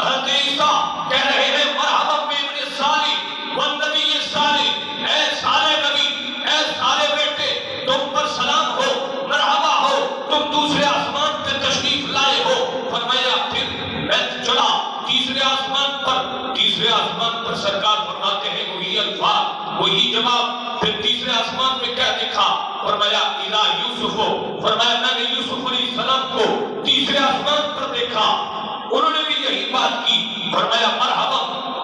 حضرت عیسیٰ کہہ رہے ہیں مرحبا بابن صالح والنبی صالح، اے صالح نبی، اے صالح بیٹے، تم پر سلام ہو، مرحبا ہو، تم دوسرے آسمان پہ تشریف لائے ہو۔ فرمایا پھر میں چلا تیسرے آسمان پر سرکار فرماتے ہیں وہی الفاظ وہی جواب پھر تیسرے آسمان میں کیا دیکھا؟ فرمایا الا یوسف، فرمایا میں نے یوسف علیہ السلام کو تیسرے آسمان پر دیکھا، انہوں نے بھی یہی بات کی۔ فرمایا مرحبا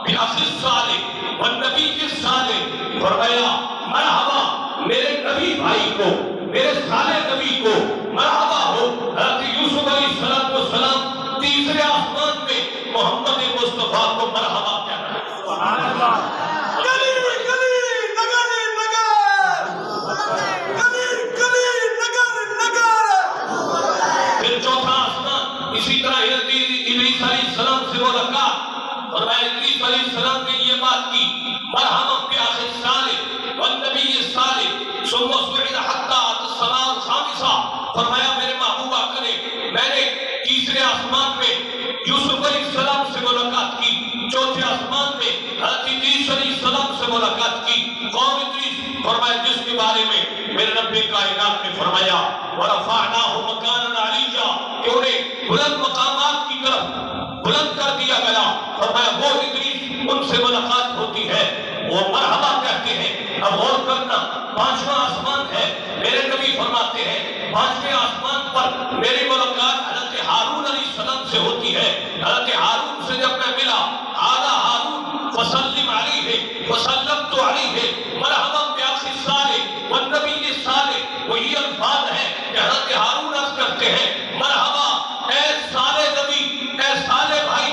باخی الصالح والنبی الصالح، فرمایا مرحبا میرے نبی بھائی کو، میرے صالح نبی کو مرحبا ہو۔ حضرت یوسف علیہ السلام تیسرے آسمان میں محمد مصطفیٰ کو مرحبا کہہ رہے ہیں۔ سبحان اللہ۔ گلی گلی نگر نگر، گلی گلی نگر نگر۔ پھر چوتھا آسمان اسی طرح ادریس علیہ السلام سے ملاقات، اور میں ادریس علیہ السلام نے یہ بات کی مرحبا باخی الصالح والنبی الصالح ثم صعد حتی اتى السماء الخامسہ، فرمایا میرے محبوب آقا نے، میں نے تیسرے آسمان میں یوسف علیہ السلام سے ملاقات کی، چوتھے آسمان میں حضرت ادریس علیہ السلام سے ملاقات کی۔ قوم ادریس، فرمایا جس کے بارے میں میرے رب کائنات نے فرمایا وَرَفَعْنَاهُ مَكَانًا عَلِيًّا، کہ انہیں بلند مقامات کی طرف بلند کر دیا گیا۔ فرمایا وہ ادریس ان سے ملاقات ہوتی ہے، وہ مرحبا کہتے ہیں۔ اب غور کرنا، پانچواں آسمان ہے، میرے نبی فرماتے ہیں پانچویں آسمان پر میری ملاقات حضرت ہارون علیہ السلام سے ہوتی ہے۔ حضرت ہارون سے جب میں ملا، آلا ہارون فسلم علیہ وسلمت علیہ مرحبا باخی الصالح والنبی الصالح، وہی الفاظ ہیں کہ حضرت ہارون عرض کرتے ہیں مرحبا اے صالح نبی، اے صالح بھائی،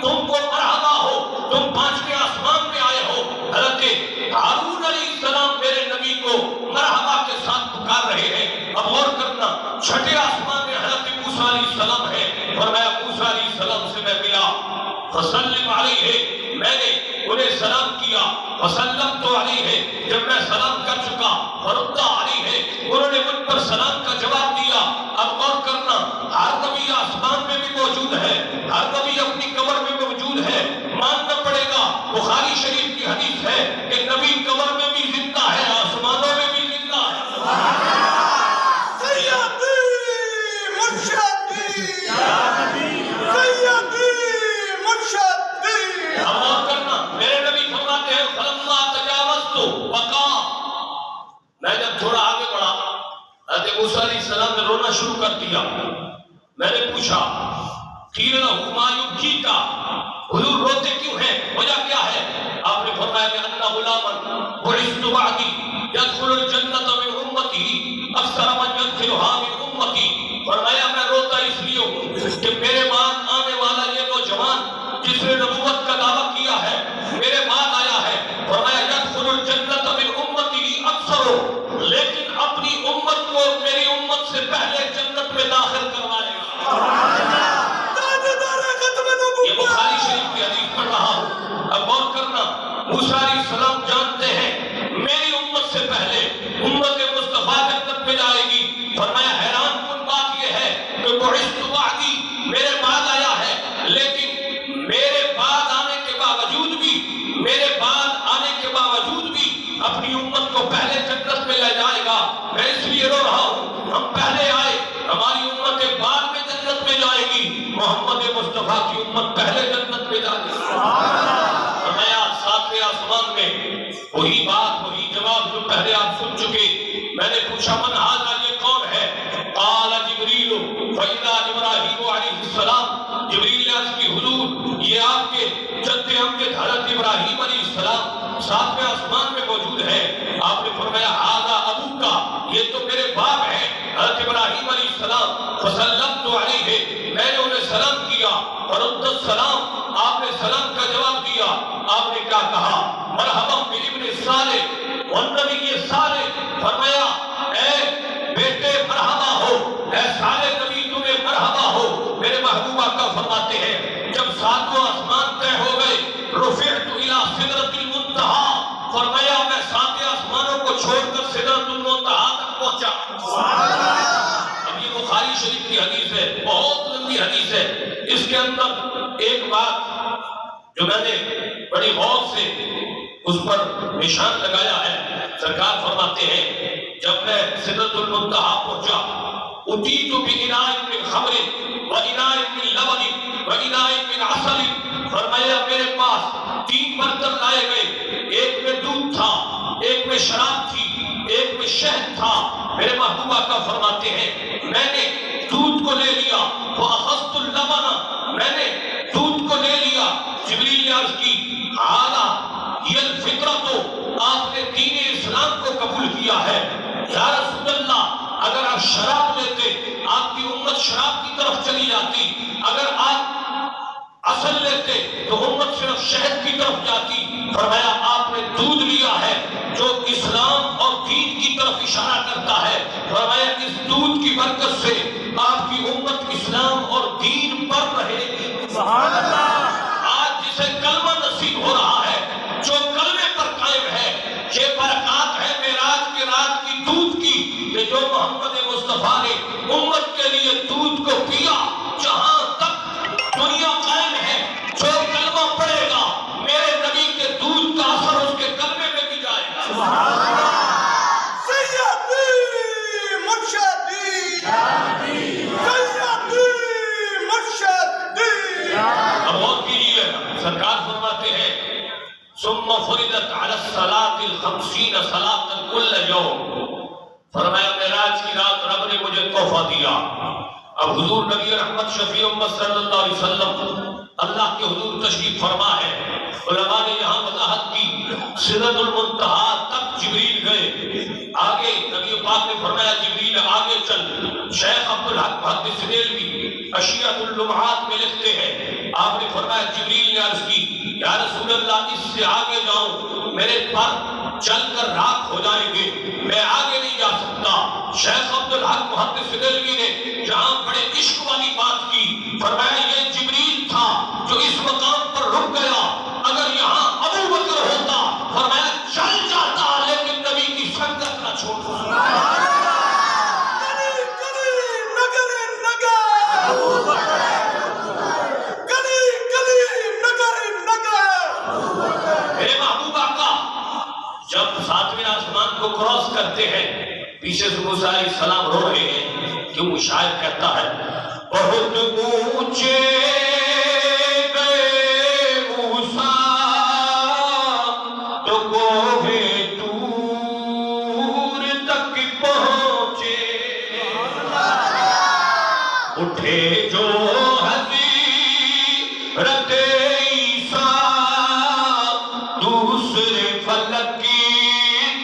تم کو مرحبا ہو، تم پانچویں آسمان میں آئے ہو۔ حضرت ہارون علیہ السلام میرے نبی کو مرحبا کے ساتھ پکار رہے ہیں۔ اب غور کرنا، چھٹے آسمان میں حضرت موسیٰ علیہ السلام ہے، فرمایا موسیٰ علیہ السلام سے میں ملا، فسلم علیہ، میں نے انہیں سلام کیا، وسلمت علیہ، جب میں سلام کر چکا، فرد علیہ، انہوں نے مجھ پر سلام کا جواب دیا۔ اب غور کرنا، ہر نبی آسمان میں بھی موجود ہے، ہر نبی اپنی قبر میں موجود ہے، ماننا پڑے گا۔ بخاری شریف کی حدیث ہے کہ نبی قبر میں بھی زندہ ہے، آسمانوں میں بھی زندہ ہے۔ سیدی مرشدی، سیدی مرشدی۔ اب غور کرنا، میرے نبی فرماتے ہیں فلما تجاوزت وقع، میں جب تھوڑا آگے بڑھا، حضرت موسیٰ علیہ السلام نے رونا شروع کر دیا۔ میں نے پوچھا قیل لہ ما یبکیک، حضور روتے کیوں ہیں، وجہ کیا ہے؟ آپ نے فرمایا لأن غلاما بعثت بعدی يدخل الجنة من امتی اکثر من يدخلها من امتی، فرمایا میں روتا اس لیے ہوں کہ میرے بعد آنے والا یہ نوجوان جس نے نبوت کا دعویٰ کیا ہے میرے بعد آیا ہے، فرمایا يدخل الجنة من امتی اکثر، لیکن اپنی امت کو میری امت سے پہلے جنت میں داخل کروائے گا۔ یہ بخاری شریف کی حدیث پڑھ رہا ہوں۔ اب غور کرنا، موسیٰ علیہ السلام جانتے ہیں میری امت سے پہلے امت مصطفیٰ جنت میں جائے گی۔ فرمایا حیران کن بات یہ ہے کہ بعثت بعدی، میرے بعد آیا ہے، لیکن میرے بعد آنے کے باوجود بھی اپنی امت کو پہلے جنت میں لے جائے گا۔ میں اس لیے رو رہا ہوں، ہم پہلے آئے، ہماری امت بعد میں جنت میں جائے گی، محمد مصطفیٰ کی امت پہلے جنت میں جائے گی۔ فرمایا ساتویں آسمان میں وہی بات وہی جواب جو پہلے آپ سن چکے۔ میں نے پوچھا من ھذا، یہ کون ہے؟ قال جبریل فإذا ابراہیم علیہ السلام، جبریل نے عرض کی حضور یہ آپ کے جد امجد حضرت ابراہیم علیہ السلام ساتویں آسمان میں موجود ہے۔ آپ نے فرمایا ھذا ابوک، یہ تو میرے باپ ہیں حضرت ابراہیم علیہ السلام۔ فسلمت علیہ، میں نے انہیں سلام کیا، فرد السلام، آپ نے سلام کا جواب دیا۔ آپ نے کیا کہا؟ مرحبا بابن صالح والنبی صالح، فرمایا اے بیٹے مرحبا ہو، اے صالح نبی تمہیں مرحبا ہو۔ میرے محبوب آقا فرماتے ہیں جب ساتواں آسمان طے ہو گئے، رفعت الی سدرۃ المنتہی، فرمایا میں ساتویں آسمانوں کو چھوڑ کر سدرۃ المنتہی تک پہنچا۔ اب یہ بخاری شریف کی حدیث ہے، بہت لمبی حدیث ہے، اس کے اندر ایک بات جو میں نے بڑی غور سے اس پر نشان لگایا ہے، سرکار فرماتے ہیں جب میں سدرۃ المنتہا پہنچا، اتیت باناء من خمر واناء من لبن واناء من عسل، فرمایا میرے پاس 3 برتن لائے گئے، ایک میں دودھ تھا، ایک میں شراب تھی، ایک میں شہد تھا۔ میرے محبوب آقا فرماتے ہیں میں نے دودھ کو لے لیا، فاخذت اللبن، میں نے دودھ کو لے لیا۔ جبریل نے عرض کی اعلیٰ یہ الفطرۃ، آپ نے دین اسلام کو قبول کیا ہے۔ یا رسول اللہ اگر آپ شراب لیتے آپ کی امت شراب کی طرف چلی جاتی، اگر آپ اصل لیتے تو امت صرف شہد کی طرف جاتی۔ فرمایا آپ نے دودھ لیا ہے جو اسلام اور دین کی طرف اشارہ کرتا ہے، فرمایا اس دودھ کی برکت سے آپ کی امت اسلام اور دین پر رہے گی۔ سبحان اللہ۔ آج جسے کلمہ نصیب ہو رہا ہے، جو کلمے پر قائم ہے، یہ برکات ہے معراج کے رات کی دودھ کی، کہ جو محمد مصطفیٰ نے امت کے لیے دودھ کو پیا۔ جہاں تک دنیا قائم ہے، جو کلمہ پڑھے گا میرے نبی کے دودھ کا اثر اس کے کلمے میں بھی جائے گا۔ سبحان اللہ۔ سیدی مرشدی، سیدی مرشدی۔ اب غور کیجیے، سرکار فرماتے ہیں ثم فرضت علی الصلاة الخمسین صلاة کل یوم، فرمایا معراج کی رات رب نے مجھے تحفہ دیا۔ اب حضور نبی رحمت شفیع امت صلی اللہ علیہ وسلم اللہ کے حضور تشریف فرما ہے۔ علماء نے یہاں وضاحت کی سدرۃ المنتہا تک جبریل گئے، آگے نبی پاک نے فرمایا جبریل آگے چل۔ شیخ عبدالحق محدث دہلوی اشیاء اللمعات میں لکھتے ہیں آپ نے فرمایا جبریل نے عرض کی یا رسول اللہ اس سے آگے جاؤں میرے پر چل کر راکھ ہو جائیں گے، میں آگے نہیں جا سکتا۔ شیخ عبدالحق محدث دہلوی نے جہاں بڑے عشق والی بات کی، فرمایا یہ جبریل تھا جو اس مقام پر رک گیا، اگر یہاں ابو بکر ہوتا فرمایا چل جاتا لیکن نبی کی سنگت نہ چھوڑتا۔ گلی گلی نگر نگر، گلی گلی نگر نگر۔ میرے محبوب آقا جب 7ویں آسمان کو کراس کرتے ہیں، پیچھے سے موسیٰ علیہ السلام رو رہے ہیں، کیوں شاعر کہتا ہے بہت اونچے گئے موسیٰ تو کوہ طور تک پہنچے، اٹھے جو حضرت عیسیٰ دوسرے فلک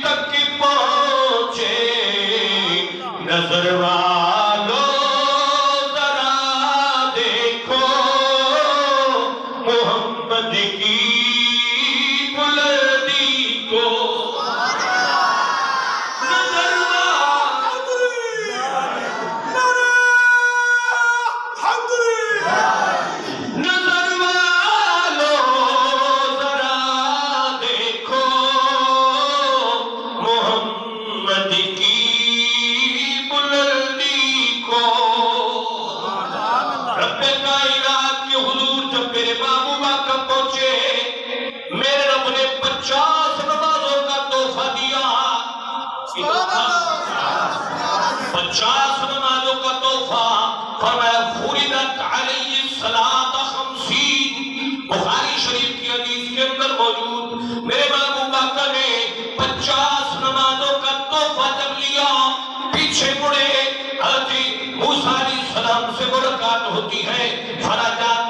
تک پہنچے، نظر والو ذرا دیکھو محمد کی بلندی کو، نظر والو نظر والو ذرا دیکھو محمد کی بلندی کو۔ رب کائنات کے حضور جب میرے محبوب آقا پہنچے، میرے رب نے 50 نمازوں کا تحفہ دیا۔ 50 نمازوں کا تحفہ، فرمایا فرضت علیہ الصلاۃ 50، بخاری شریف کی حدیث کے اندر موجود۔ میرے محبوب آقا نے 50 نمازوں کا تحفہ جب لیا، پیچھے مڑے، حضرت موسیٰ علیہ السلام سے ملاقات ہوتی ہے۔ فرجعت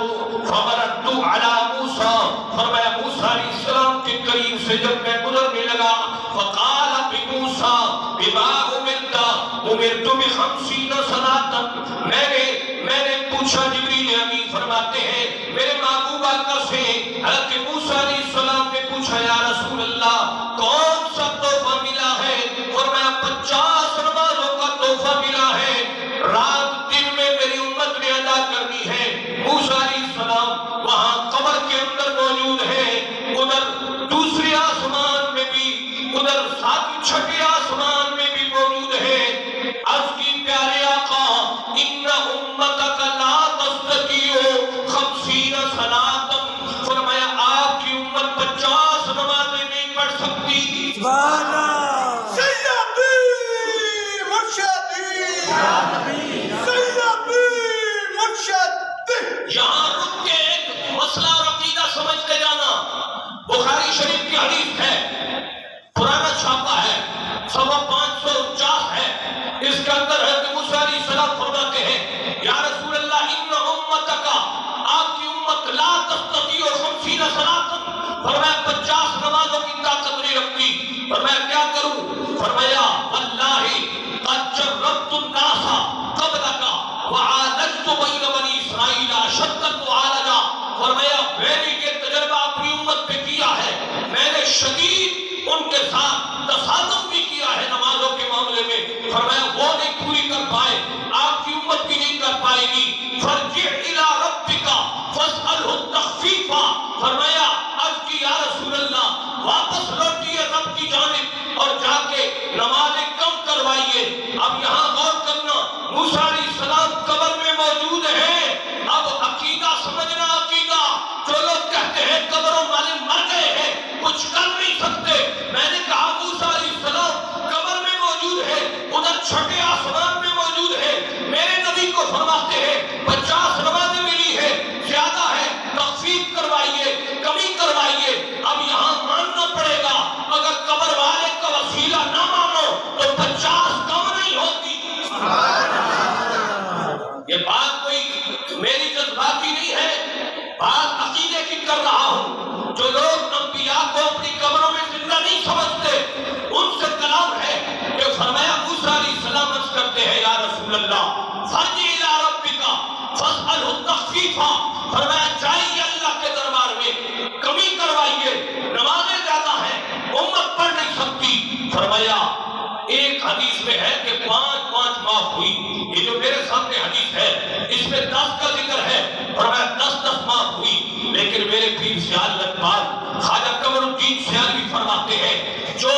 فمررت علی موسیٰ، فرمایا موسیٰ علیہ السلام کے قریب سے جب میں گزرنے لگا، فقال بموسیٰ بما امرت ب50 صلاۃ، میں نے پوچھا، جبریل امین فرماتے ہیں میرے محبوب آقا سے، حضرت موسیٰ علیہ السلام نے پوچھا یا رسول اللہ کون سا تحفہ ملا ہے؟ فرمایا 50 نمازوں کا تحفہ ملا ہے، رات دن میں میری امت نے ادا کرنی ہے۔ موسیٰ علیہ السلام وہاں قبر کے اندر موجود ہے، ادھر دوسرے آسمان میں بھی، ادھر 7ویں آسمان میں بھی موجود ہے۔ عرض کی پیارے آقا ان امتک لا تستطیع 50 سیدی مرشدی سیدی مرشدی. یہاں رک کے ایک مسئلہ اور عقیدہ سمجھ کے جانا. بخاری شریف کی حدیث ہے، پرانا چھاپا ہے، 549 ہے. اس کے اندر ہے کہ موسیٰ علیہ السلام فرماتے ہیں یا رسول اللہ ان امتک، آپ کی امت لا تستطیع 50 صلاۃ، فرمایا 50 نمازوں کی طاقت نہیں رکھتی. فرمایا کیا کروں؟ فرمایا واللہ قد جربت الناس قبلک وعالجت بین بنی اسرائیل اشد المعالجہ. فرمایا میں نے یہ تجربہ اپنی امت پہ کیا ہے، میں نے شدید ان کے ساتھ تصادم بھی کیا ہے نمازوں کے معاملے میں. فرمایا وہ نہیں پوری کر پائے، آپ کی امت بھی نہیں کر پائے گی. فرجع الی ربک فاسألہ التخفیف. فرمایا عرض کی یا رسول اللہ واپس لوٹیے رب کی جانب اور جا کے نمازیں کم کروائیے. اب یہاں غور کرنا، موسیٰ علیہ السلام قبر میں موجود ہیں. اب عقیدہ سمجھنا، عقیدہ جو لوگ کہتے ہیں قبروں والے مر گئے ہیں کچھ کر نہیں سکتے. میں نے کہا موسیٰ علیہ السلام قبر میں موجود ہے، ادھر چھٹے آسمان میں موجود ہے. میرے نبی کو فرماتے ہیں 50 نمازیں ملی ہے، زیادہ ہے، تخفیف کروائیے، کمی کروائیے. اب یہاں ماننا پڑے گا، اگر قبر والے کا وسیلہ نہ مانو تو 50 کم نہیں ہوتی. یہ بات کوئی میری جذباتی نہیں ہے، بات عقیدے کی کر رہا ہوں. جو لوگ انبیاء کو اپنی قبروں میں زندہ نہیں سمجھتے ان سے کلام ہے کہ فرمایا موسیٰ علیہ السلام عرض کرتے ہیں یا رسول اللہ فرجع الی ربک فاسألہ التخفیف. فرمایا جائیے اللہ کے دربار میں کمی کروائیے، نمازیں زیادہ ہیں، امت پڑھ نہیں سکتی. فرمایا ایک حدیث میں ہے کہ 5 معاف ہوئی. یہ جو میرے سامنے حدیث ہے اس میں 10 کا ذکر ہے، فرمایا 10 معاف ہوئی. لیکن میرے پیر سیال لکبار خواجہ قمر الدین سیالوی فرماتے ہیں جو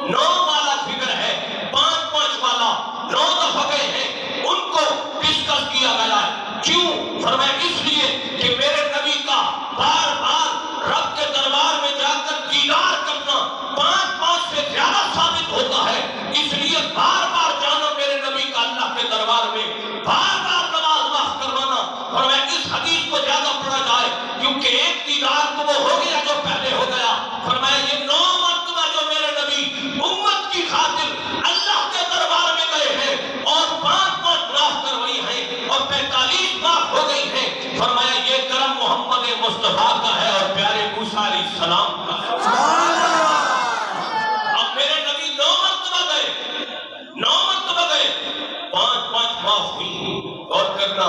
9 والا فگر ہے، 5 والا 9 دفعہ گئے ہیں، ان کو ڈسکس کیا گیا ہے. کیوں؟ فرمایا اس لیے کہ میرے نبی کا بار بار رب کے دربار میں جا کر دیدار کرنا 5 سے زیادہ ثابت ہوتا ہے. اس لیے بار بار جانا میرے نبی کا اللہ کے دربار میں، بار بار نماز معاف کروانا. فرمایا اس حدیث کو زیادہ پڑھا جائے کیونکہ ایک دیدار تو وہ ہو گیا جو پہلے ہو گیا. فرمایا یہ 9 مرتبہ جو میرے نبی امت کی خاطر اللہ کے دربار میں گئے ہیں اور 5 معاف کروائی ہیں اور 45 معاف ہو گئی ہیں. فرمایا یہ کرم محمد مصطفیٰ کا ہے اور پیارے موسیٰ علیہ السلام کا ہے. اب میرے نبی 9 مرتبہ گئے، 5 معاف ہوئی. اور کرنا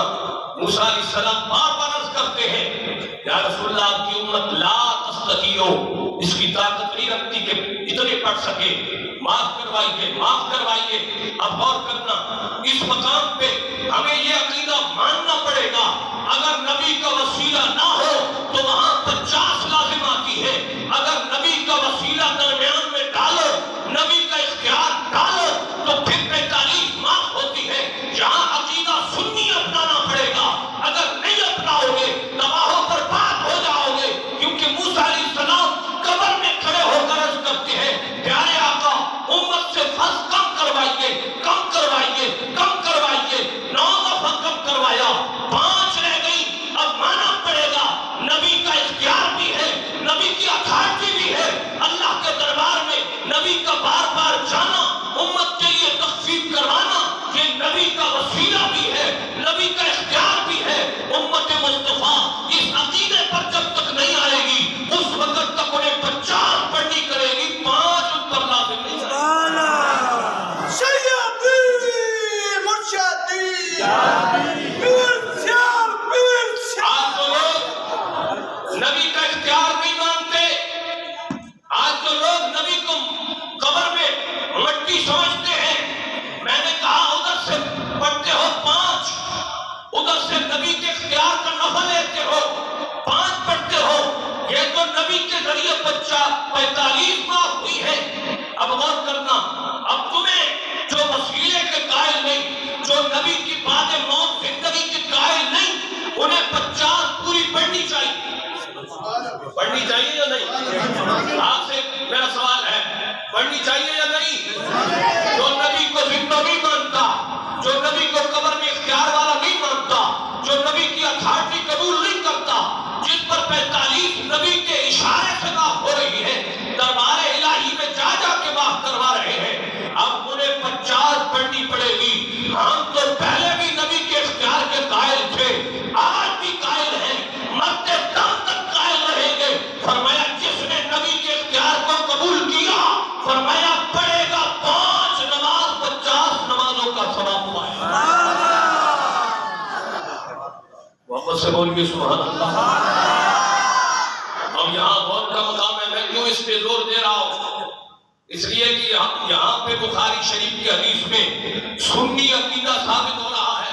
موسیٰ علیہ السلام بار عرض کرتے ہیں یا رسول اللہ آپ کی امت لا تستطیع، اس کی طاقت نہیں رکھتی کہ اتنے پڑھ سکے، معاف کروائیے. اب غور کرنا اس مقام پہ ہمیں یہ عقیدہ ماننا پڑے گا اگر نبی کا وسیلہ نہ ہو تو وہاں 50 لازم آتی ہے. اگر نبی کا وسیلہ درمیان میں ڈالو، نبی کا اختیار ڈالو تو پھر 45 معاف ہوتی ہے. جہاں عقیدہ سنی اپنانا پڑے گا، اگر نہیں اپناؤ گے تباہ و برباد ہو جاؤ گے. کیونکہ موسیٰ علیہ السلام قبر میں کھڑے ہو کر عرض کرتے ہیں پیارے آقا امت سے فرض کم کروائیے. 9 دفعہ کم کروایا، 5 رہ گئی. اب مانا پڑے گا نبی کا اختیار بھی ہے، نبی کی اتھارٹی بھی ہے اللہ کے دربار میں. نبی کا بار بار جانا، امت کے لیے تخفیف کروانا، یہ نبی کا وسیلہ بھی ہے، نبی کا اختیار بھی ہے. امت مصطفیٰ اس عقیدے پر جب تک نہیں آئے گی اس وقت تک انہیں 50 پڑھنی کرے گی، 5 ان پر لازم نہیں آئے گی. سیدی مرشدی پیر سیال. آج جو لوگ نبی کا اختیار نہیں مانتے، آج جو لوگ نبی کو قبر میں مٹی سمجھتے ہیں، میں نے کہا ادھر سے پڑھتے ہو 5، ادھر سے نبی کے اختیار کا نفع لیتے ہو، 5 پڑھتے ہو. یہ تو نبی کے ذریعے 45 معاف ہوئی ہے. اب غور کرنا، اب تمہیں جو وسیلے کے قائل نہیں، جو نبی کی بعد موت زندگی کے قائل نہیں، انہیں 50 پوری پڑھنی چاہیے یا نہیں؟ آپ سے میرا سوال ہے 45 نبی کے اشارے سے معاف ہو رہی ہے، دربار الہی میں جا جا کے معاف کروا رہے ہیں، اب انہیں 50 پڑھنی پڑے گی۔ ہم تو پہلے بھی نبی کے اختیار کے قائل تھے، آج بھی قائل ہیں، مرتے دم تک قائل رہیں گے۔ فرمایا جس نے نبی کے اختیار کو قبول کیا، فرمایا پڑھے گا 5 نماز 50 نمازوں کا ثواب پائے گا۔ محمد سے بولیے سبحان اللہ۔ اب یہاں غور کا مقام ہے، میں کیوں اس پہ زور دے رہا ہوں؟ اس لیے کہ یہاں پہ بخاری شریف کی حدیث میں سنی عقیدہ ثابت ہو رہا ہے۔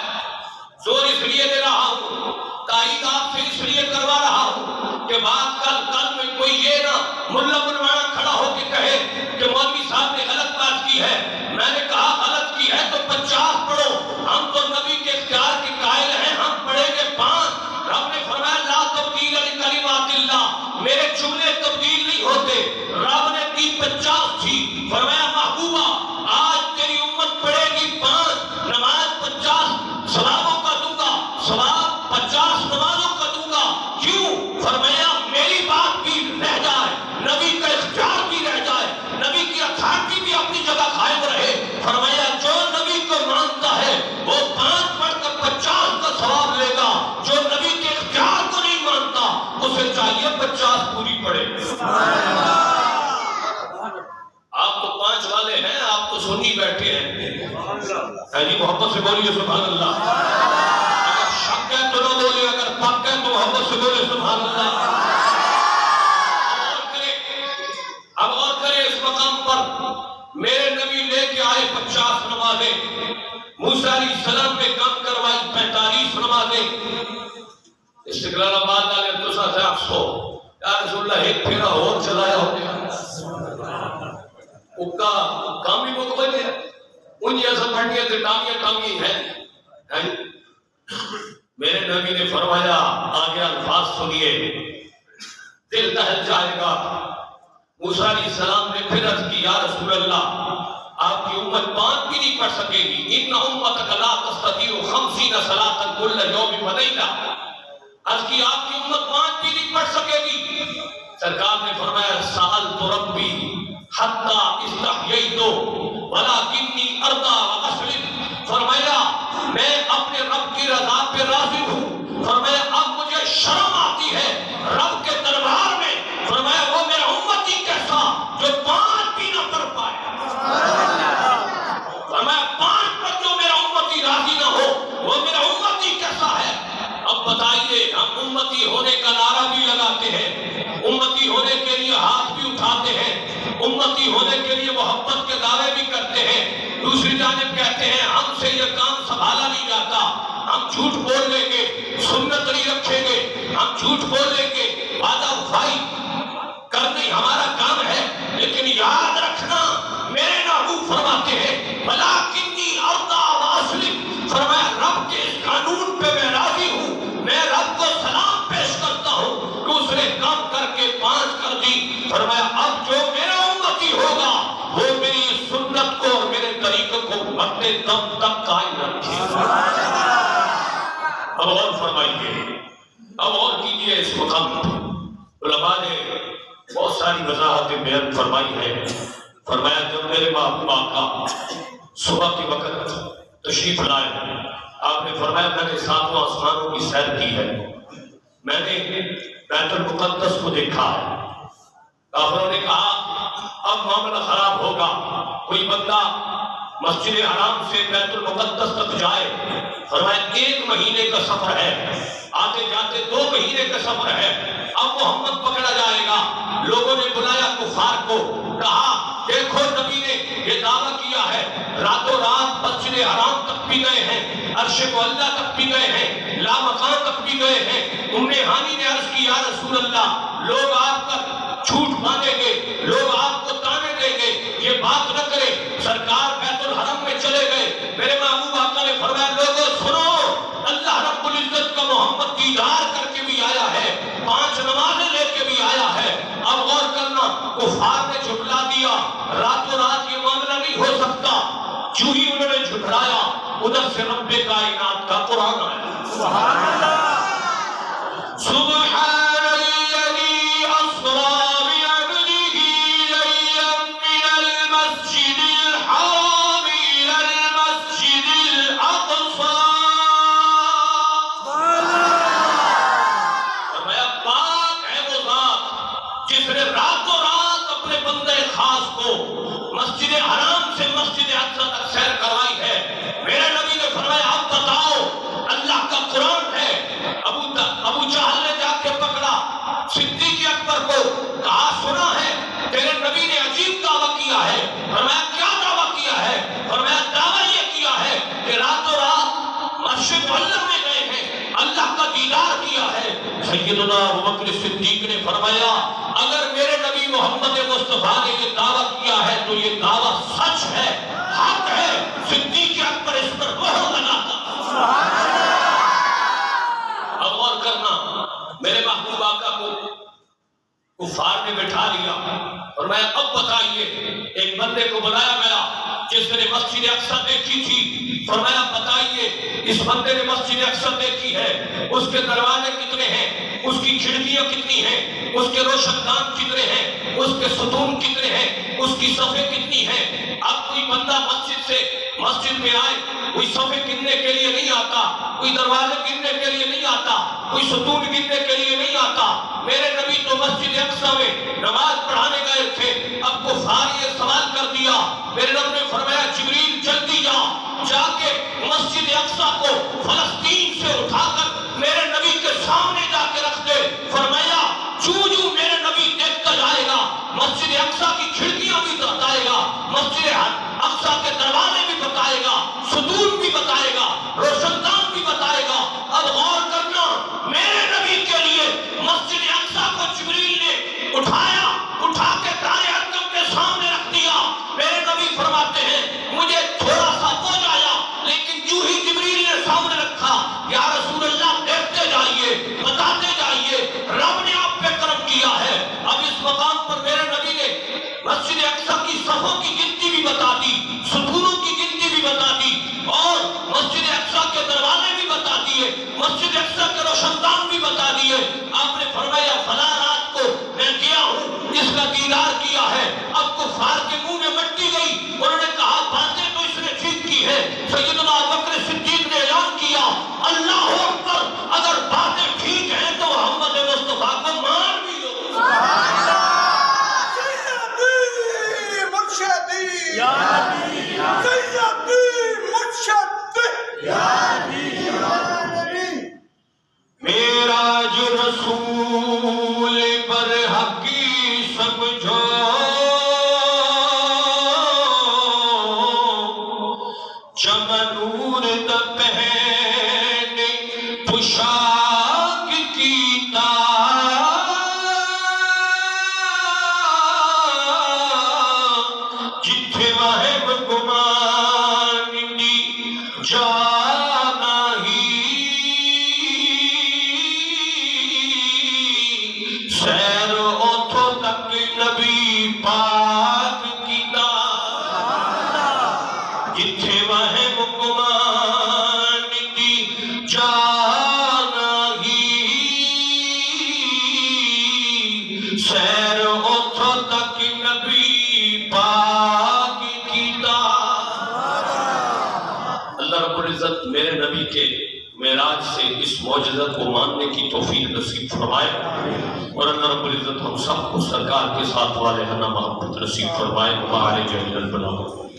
زور اس لیے دے رہا ہوں، تائید آپ سے اس لیے کروا رہا ہوں کہ بات کل میں کوئی یہ نہ ملا بنوانا کھڑا ہو کے کہے کہ مولوی صاحب نے غلط بات کی ہے۔ میں نے کہا غلط کی ہے تو 50 پڑھو، ہم تو نبی کے اختیار کے قائل ہیں، ہم پڑھیں گے 5۔ رب نے فرمایا لا تبدیل لکلمات اللہ، میرے جملے تبدیل نہیں ہوتے۔ رب نے دی 50 تھی، فرمایا محبوبہ آج تیری امت پڑھے گی 5 نماز 50 ثوابوں کا دوں گا، ثواب 50 نمازوں کا دوں گا۔ کیوں؟ فرمایا میری بات بھی رہ جائے، نبی کا اختیار بھی رہ جائے، نبی کی اتھارٹی بھی اپنی جگہ قائم رہے۔ فرمایا جو نبی کو مانتا ہے وہ 5 پڑھ کر 50 کا ثواب لے گا، جو نبی کے اختیار کو نہیں مانتا اسے چاہیے 50 پوری پڑھے۔ آپ تو 5 والے ہیں، آپ تو سنی بیٹھے ہیں، جی محبت سے بولیے سبحان اللہ۔ اگر شک ہے تو نہ بولے، اگر پک ہے تو محبت سے بولے سبحان اللہ۔ اب اور کرے اس مقام پر میرے نبی لے کے آئے 50 نمازیں، موسیٰ علیہ السلام نے کم کروائی 45 نمازیں۔ استقلال آباد والے تو سے آپ سو یا رسول اللہ ایک پھیرا اور چلایا ہو گیا، اس کا کام بھی بہت بڑھ گیا، ان جیسا پڑھنی ہے ٹانگی ہیں۔ میرے نبی نے فرمایا آگے الفاظ سنیے، دل دہل جائے گا۔ موسیٰ علیہ السلام نے پھر عرض کی یا رسول اللہ آپ کی امت 5 بھی نہیں پڑھ سکے گی، ان امتک لا تستطیع 50 صلاۃ کل یوم ولیلہ۔ عرض کی آپ کی امت 5 بھی نہیں پڑھ سکے گی۔ سرکار نے فرمایا سألت ربی حتی استحییت ولکنی ارضی واسلم۔ فرمایا میں اپنے رب کی رضا پہ راضی ہوں، فرمایا اب مجھے شرم آتی ہے رب کے دربار میں، فرمایا وہ میرا امتی کیسا جو 5 بھی نہ پڑھ پائے، فرمایا 5 پر جو میرا امتی راضی نہ ہو وہ میرا امتی کیسا ہے۔ اب بتائیے ہم امتی ہونے کا نعرہ بھی لگاتے ہیں، امتی ہونے کے لیے ہاتھ بھی اٹھاتے ہیں، امتی ہونے کے لیے محبت کے دعوے بھی کرتے ہیں، دوسری جانب کہتے ہیں ہم سے یہ کام سنبھالا نہیں جاتا، ہم جھوٹ بول لیں گے، سنت نہیں رکھیں گے، ہم جھوٹ بول لیں گے، وعدہ وفائی کرنا ہمارا کام ہے۔ لیکن یاد رکھنا میرے محبوب فرماتے ہیں ولکنی ارضی واسلم، فرمایا رب کے اس قانون پہ میں راضی ہوں، میں رب کو سلام پیش کرتا ہوں کہ اس نے کام کر کے 5 کر دی۔ فرمایا اب جو میرا امتی ہوگا وہ میری سنت کو اور میرے طریقے کو مرتے دم تک قائم رکھے۔ اب اور فرمائیے، اب اور کیجئے اس مقام پر۔ علماء نے بہت ساری وضاحتیں بیان فرمائی ہیں۔ فرمایا جب میرے محبوب آقا صبح کے وقت تشریف لائے، آپ نے فرمایا میں نے 7 آسمانوں کی سیر کی ہے، میں نے بیت المقدس کو دیکھا ہے۔ کافروں نے کہا اب معاملہ خراب ہوگا، کوئی بندہ مسجد حرام سے بیت المقدس تک جائے، فرمایا 1 مہینے کا سفر ہے، آتے جاتے 2 مہینے کا سفر ہے، اب محمد پکڑا جائے گا۔ لوگوں نے بلایا کفار کو، کہا دیکھو نبی نے یہ دعویٰ کیا ہے، راتوں رات مسجد حرام تک بھی گئے ہیں، عرش معلیٰ تک بھی گئے ہیں، لامکان تک بھی گئے ہیں۔ ام ہانی نے عرض کی یا رسول اللہ لوگ آپ کا جھوٹ مانیں گے، لوگ آپ کو تانے دیں گے، یہ بات نہ کرے۔ سرکار بیت الحرم میں چلے گئے، میرے محبوب آقا نے فرمایا لوگوں سنو، اللہ رب العزت کا محمد دیدار کر کے بھی آیا ہے، 5 نمازیں لے کے بھی آیا ہے۔ اب غور کرنا، کفار نے جھٹلا دیا، راتوں رات یہ معاملہ نہیں ہو سکتا، جو ہی انہوں نے جھٹلایا ادھر سے رب کائنات کا قرآن آیا۔ سبحان اللہ بندے خاص کو مسجد حرام سے مسجد اقصی تک سیر کروائی ہے۔ میرے نبی نے فرمایا اب بتاؤ اللہ کا قرآن ہے۔ ابو جہل نے جا کے پکڑا صدیق اکبر کو، کہا سنا ہے تیرے نبی نے عجیب دعویٰ کیا ہے۔ فرمایا کیا دعویٰ کیا ہے؟ فرمایا دعویٰ یہ کیا ہے کہ راتوں رات مشرق اللہ میں گئے ہیں، اللہ کا دیدار کیا ہے۔ سیدنا ابوبکر صدیق نے فرمایا اگر میرے نبی محمد مصطفیٰ نے یہ دعویٰ کیا ہے تو یہ دعویٰ سچ ہے، حق ہے۔ صدیق اکبر اس پر مہر لگاتا۔ اب غور کرنا، میرے محبوب آقا کو کفار نے بٹھا لیا اور میں اب بتائیے، ایک بندے کو بلایا گیا جس نے مسجد اقصی دیکھی تھی۔ فرمایا بتائیے اس بندے نے مسجد اقصی دیکھی ہے، اس کے دروازے کتنے ہیں، اس کی کھڑکیاں کتنی ہیں، اس کے روشن دان کتنے ہیں، اس کے ستون کتنے ہیں، اس کی صفیں کتنی ہیں۔ اب کوئی بندہ مسجد میں آئے، کوئی صفیں گننے کے لیے نہیں آتا، کوئی دروازے گننے کے لیے نہیں آتا، کوئی ستون گننے کے لیے نہیں آتا۔ میرے نبی تو مسجد اقصی میں نماز پڑھانے گئے تھے۔ اب کفار یہ سوال کر دیا، میرے رب نے فرمایا جبریل جلدی جا کے مسجد اقصی کو فلسطین سے اٹھا کر میرے نبی کے سامنے جا کے رکھ دے۔ فرمایا جو میرے نبی دیکھتا جائے گا مسجد اقصی کی کھڑکیاں بھی بتائے گا، مسجد اقصی کے دروازے بھی بتائے گا، ستون بھی بتائے گا، روشن دان بھی بتائے گا۔ اب غور کرنا، میرے نبی کے لیے مسجد اقصی کو جبریل نے اٹھا کے دائیں حرکم کے سامنے رکھ دیا۔ میرے نبی فرماتے ہیں مجھے تھوڑا سا بوجھ آیا، لیکن جو ہی جبریل نے سامنے رکھا، یا رسول اللہ دیکھتے جائیے، بتاتے جائیے، رب نے آپ پہ کرم کیا ہے۔ اب اس مقام پر میرے نبی نے مسجد اقصی کی صفوں کی گنتی بھی بتا دی، ستونوں کی گنتی بھی بتا دی، اور مسجد اقصی کے دروازے بھی بتا دیے، مسجد اقصی کے روشن دان بھی بتا دیے۔ آپ نے فرمایا فلاں رات کو میں گیا ہوں، اس کا دیدار کیا ہے۔ اب کفار کے منہ میں مٹی گئی، انہوں نے کہا باتیں تو اس نے ٹھیک کی ہے۔ سیدنا ابوبکر صدیق نے اعلان کیا اللہ اکبر، اگر باتیں ٹھیک ہیں تو محمد مصطفیٰ کو مان بھی دو۔ سیدی مرشدی یا نبی، سیدی مرشدی یا نبی، میرا جو رسول پر حقی سمجھو، چمنور دا پہن پوشاک کیتا، جتھے وہم گمان دی جانا ہی، سیر اتھوں تک نبی پاک کیتا، جتھے وہم گمان دی جانا ہی، سیر اتھوں تک نبی پاک کیتا۔ اللہ رب العزت میرے نبی کے معراج سے اس معجزت کو ماننے کی توفیق نصیب فرمائے، اور اللہ رب العزت ہم سب کو سرکار کے ساتھ والے محبت نصیب فرمائے۔ وعلیہ البلاغ۔